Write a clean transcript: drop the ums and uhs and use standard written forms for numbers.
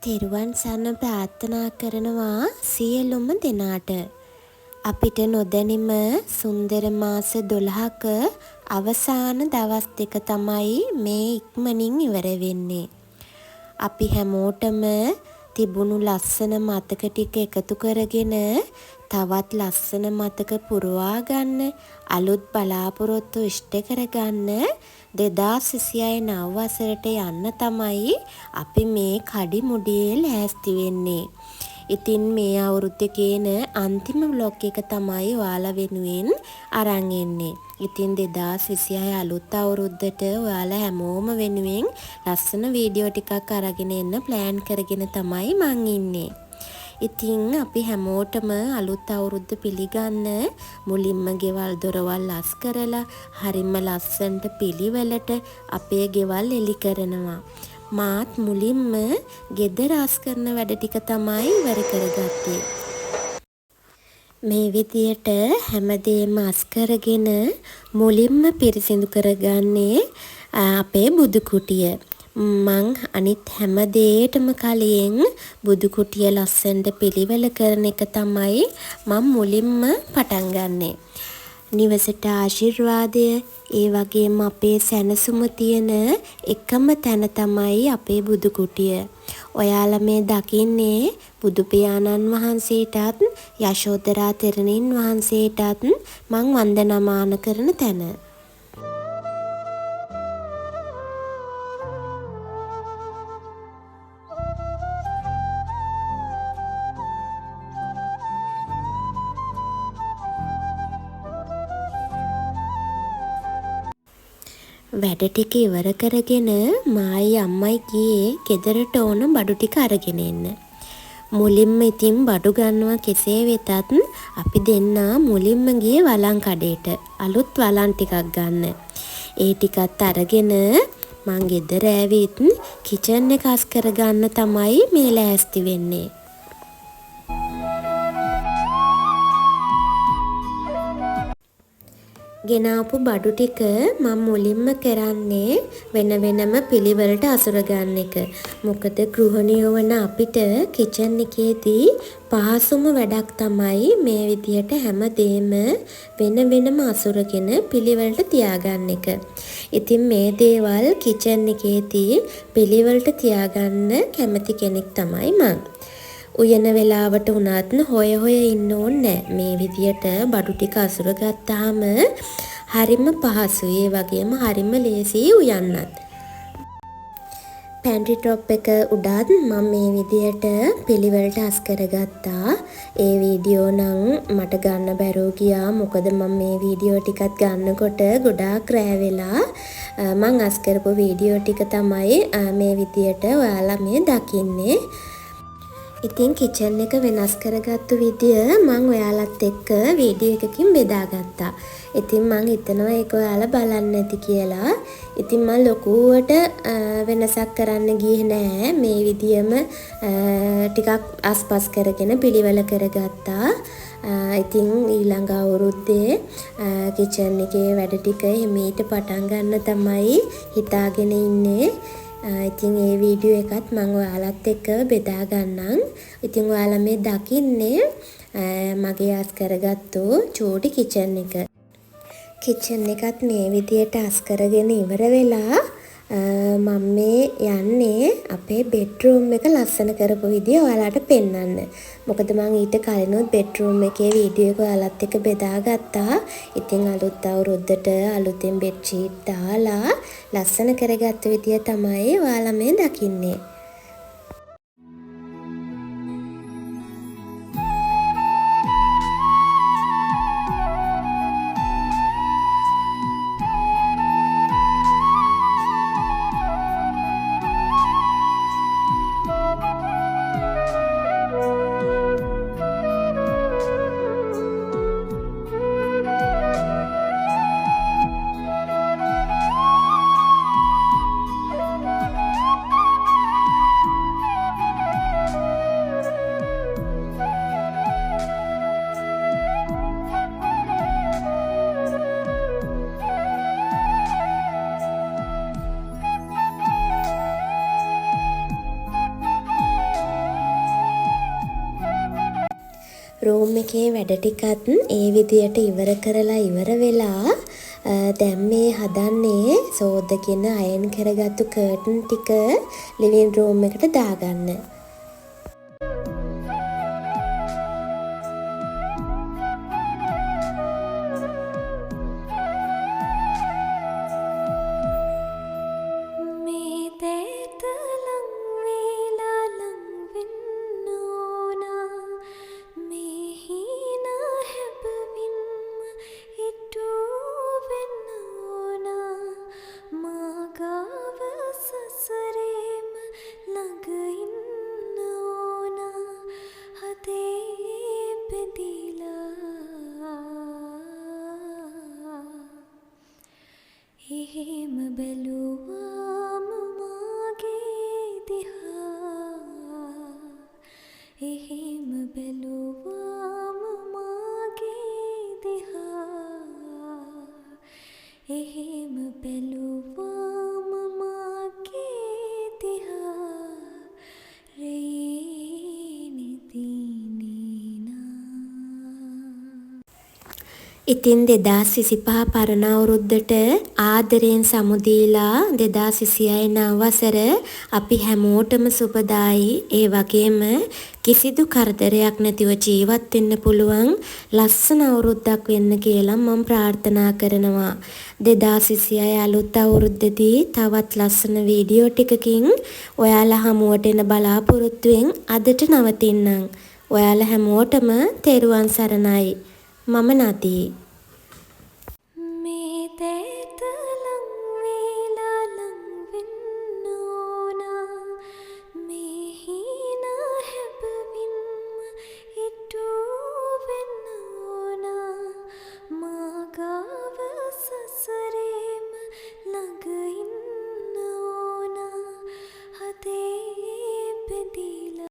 තෙරුවන් සරණ ප්‍රාර්ථනා කරනවා සියලුම දෙනාට. අපිට නොදැනීම සුන්දර මාස 12ක අවසාන දවස් දෙක තමයි මේ ඉක්මනින් ඉවර වෙන්නේ. අපි හැමෝටම තිබුණු ලස්සන මතක ටික එකතු කරගෙන තවත් ලස්සන මතක පුරවා ගන්න, අලුත් බලාපොරොත්තු ඉෂ්ට කරගන්න 2026 නව වසරට යන්න තමයි අපි මේ කඩිමුඩියේ ලෑස්ති වෙන්නේ. ඉතින් මේ අවුරුද්දේ ගේන අන්තිම බ්ලොග් එක තමයි ඔයාලා වෙනුවෙන් අරන් එන්නේ. ඉතින් 2026 අලුත් අවුරුද්දට ඔයාලා හැමෝම වෙනුවෙන් ලස්සන වීඩියෝ ටිකක් අරගෙන එන්න ප්ලෑන් කරගෙන තමයි මං ඉන්නේ. ඉතින් අපි හැමෝටම අලුත් අවුරුද්ද පිළිගන්න මුලින්ම ගෙවල් දොරවල් අස් කරලා හරිම ලස්සනට පිළිවෙලට අපේ ගෙවල් එලි කරනවා. මාත් මුලින්ම ගෙදර අස් කරන වැඩ ටික තමයි ඉවර කරගත්තේ. මේ විදියට හැමදේම අස් කරගෙන මුලින්ම පිරිසිදු කරගන්නේ අපේ බුදු කුටිය. මං අනිත් හැම දෙයකටම කලින් බුදු කුටිය ලස්සනට පිළිවෙල කරන එක තමයි මම මුලින්ම පටන් ගන්නෙ. නිවසට ආශිර්වාදය, ඒ වගේම අපේ සැනසුම තියෙන එකම තැන තමයි අපේ බුදු කුටිය. ඔයාලා මේ දකින්නේ බුදු පියාණන් වහන්සේටත් යශෝදරා තෙරණින් වහන්සේටත් මං වන්දනමාන කරන තැන. වැඩ ටික ඉවර කරගෙන මායි අම්මයි ගියේ ගෙදරට ඕන බඩු ටික අරගෙන එන්න. මුලින්ම ඉතින් බඩු ගන්නවා කෙසේ වෙතත් අපි දෙන්නා මුලින්ම ගියේ වළං කඩේට අලුත් වළං ටිකක් ගන්න. ඒ ටිකත් අරගෙන මං ගෙදර ඇවිත් කිචන් එක අස් කරගන්න තමයි මේ ලෑස්ති වෙන්නේ. ගෙනාපු බඩු ටික මම මුලින්ම කරන්නේ වෙන වෙනම පිළිවෙලට අසුර ගන්න එක. මොකද ගෘහණියෝ වන අපිට කිචන් එකේදී පහසුම වැඩක් තමයි මේ විදියට හැමදේම වෙන වෙනම අසුරගෙන පිළිවෙලට තියාගන්න එක. ඉතින් මේ දේවල් කිචන් එකේදී පිළිවෙලට තියාගන්න කැමති කෙනෙක් තමයි මං. උයන වෙලාවට උනත් හොය ඉන්න ඕනේ මේ විදියට බඩු ටික අසුර ගත්තාම හරිම පහසුයි. ඒ වගේම හරිම ලේසියි උයන්නත්. පැන්ට්‍රි টොප් එක උඩත් මම මේ විදියට පිළිවෙලට අස් කරගත්තා. ඒ වීඩියෝ නම් මට ගන්න බැරුව ගියා. මොකද මම මේ වීඩියෝ ටිකත් ගන්නකොට ගොඩාක් රෑ වෙලා. මම අස් කරපු වීඩියෝ ටික තමයි මේ විදියට ඔයාලා මේ දකින්නේ. ඉතින් කිචන් එක වෙනස් කරගත්තු විදිය මං ඔයාලත් එක්ක වීඩියෝ එකකින් බෙදාගත්තා. ඉතින් මං හිතනවා ඒක ඔයාලා බලන්න ඇති කියලා. ඉතින් මං ලොකුවට වෙනසක් කරන්න ගියේ නෑ. මේ විදියම ටිකක් අස්පස් කරගෙන පිළිවෙල කරගත්තා. ඉතින් ඊළඟ අවුරුද්දේ කිචන් එකේ වැඩ ටික හිමීට පටන් ගන්න තමයි හිතාගෙන ඉන්නේ. ඉතින් ඒ වීඩියෝ එකත් මම ඔයාලත් එක්ක බෙදා ගන්නම්. ඉතින් ඔයාලා මේ දකින්නේ මගේ අස් කරගත්තු චූටි කිචන් එක. කිචන් එකත් මේ විදියට අස් කරගෙන ඉවර වෙලා මම මේ යන්නේ අපේ බෙඩ්රූම් එක ලස්සන කරපු විදිය ඔයාලට පෙන්වන්න. මොකද මම ඊට කලිනුත් බෙඩ්රූම් එකේ වීඩියෝ එක ඔයාලත් එක්ක බෙදාගත්තා. ඉතින් අලුත් අවුරුද්දට අලුතෙන් බෙඩ්ෂීට් දාලා ලස්සන කරගත්ත විදිය තමයි ඔයාලා මේ දකින්නේ. රූම් එකේ වැඩ ටිකත් ඒ විදියට ඉවර කරලා ඉවර වෙලා දැන් මේ හදන්නේ සෝදගෙන අයන් කරගත්තු කර්ටන් ටික ලිවිං රූම් එකට දාගන්න. එහෙම බැලුවාම මාගේ දිහා එහෙම බැලුවාම මාගේ දිහා එහෙම බැලුවාම මාගේ දිහා ඉතින් 2025 පරණ අවුරුද්දට ආදරයෙන් සමුදීලා 2026 වසර අපි හැමෝටම සුබදායි ඒ වගේම කිසිදු කරදරයක් නැතිව ජීවත් වෙන්න පුළුවන් ලස්සන අවුරුද්දක් වෙන්න කියලා මම ප්‍රාර්ථනා කරනවා. 2026 අලුත් අවුරුද්දේදී තවත් ලස්සන වීඩියෝ ටිකකින් ඔයාලා හමුවට එන බලාපොරොත්තුෙන් අදට නවතින්නම්. ඔයාලා හැමෝටම තෙරුවන් සරණයි. මම නදී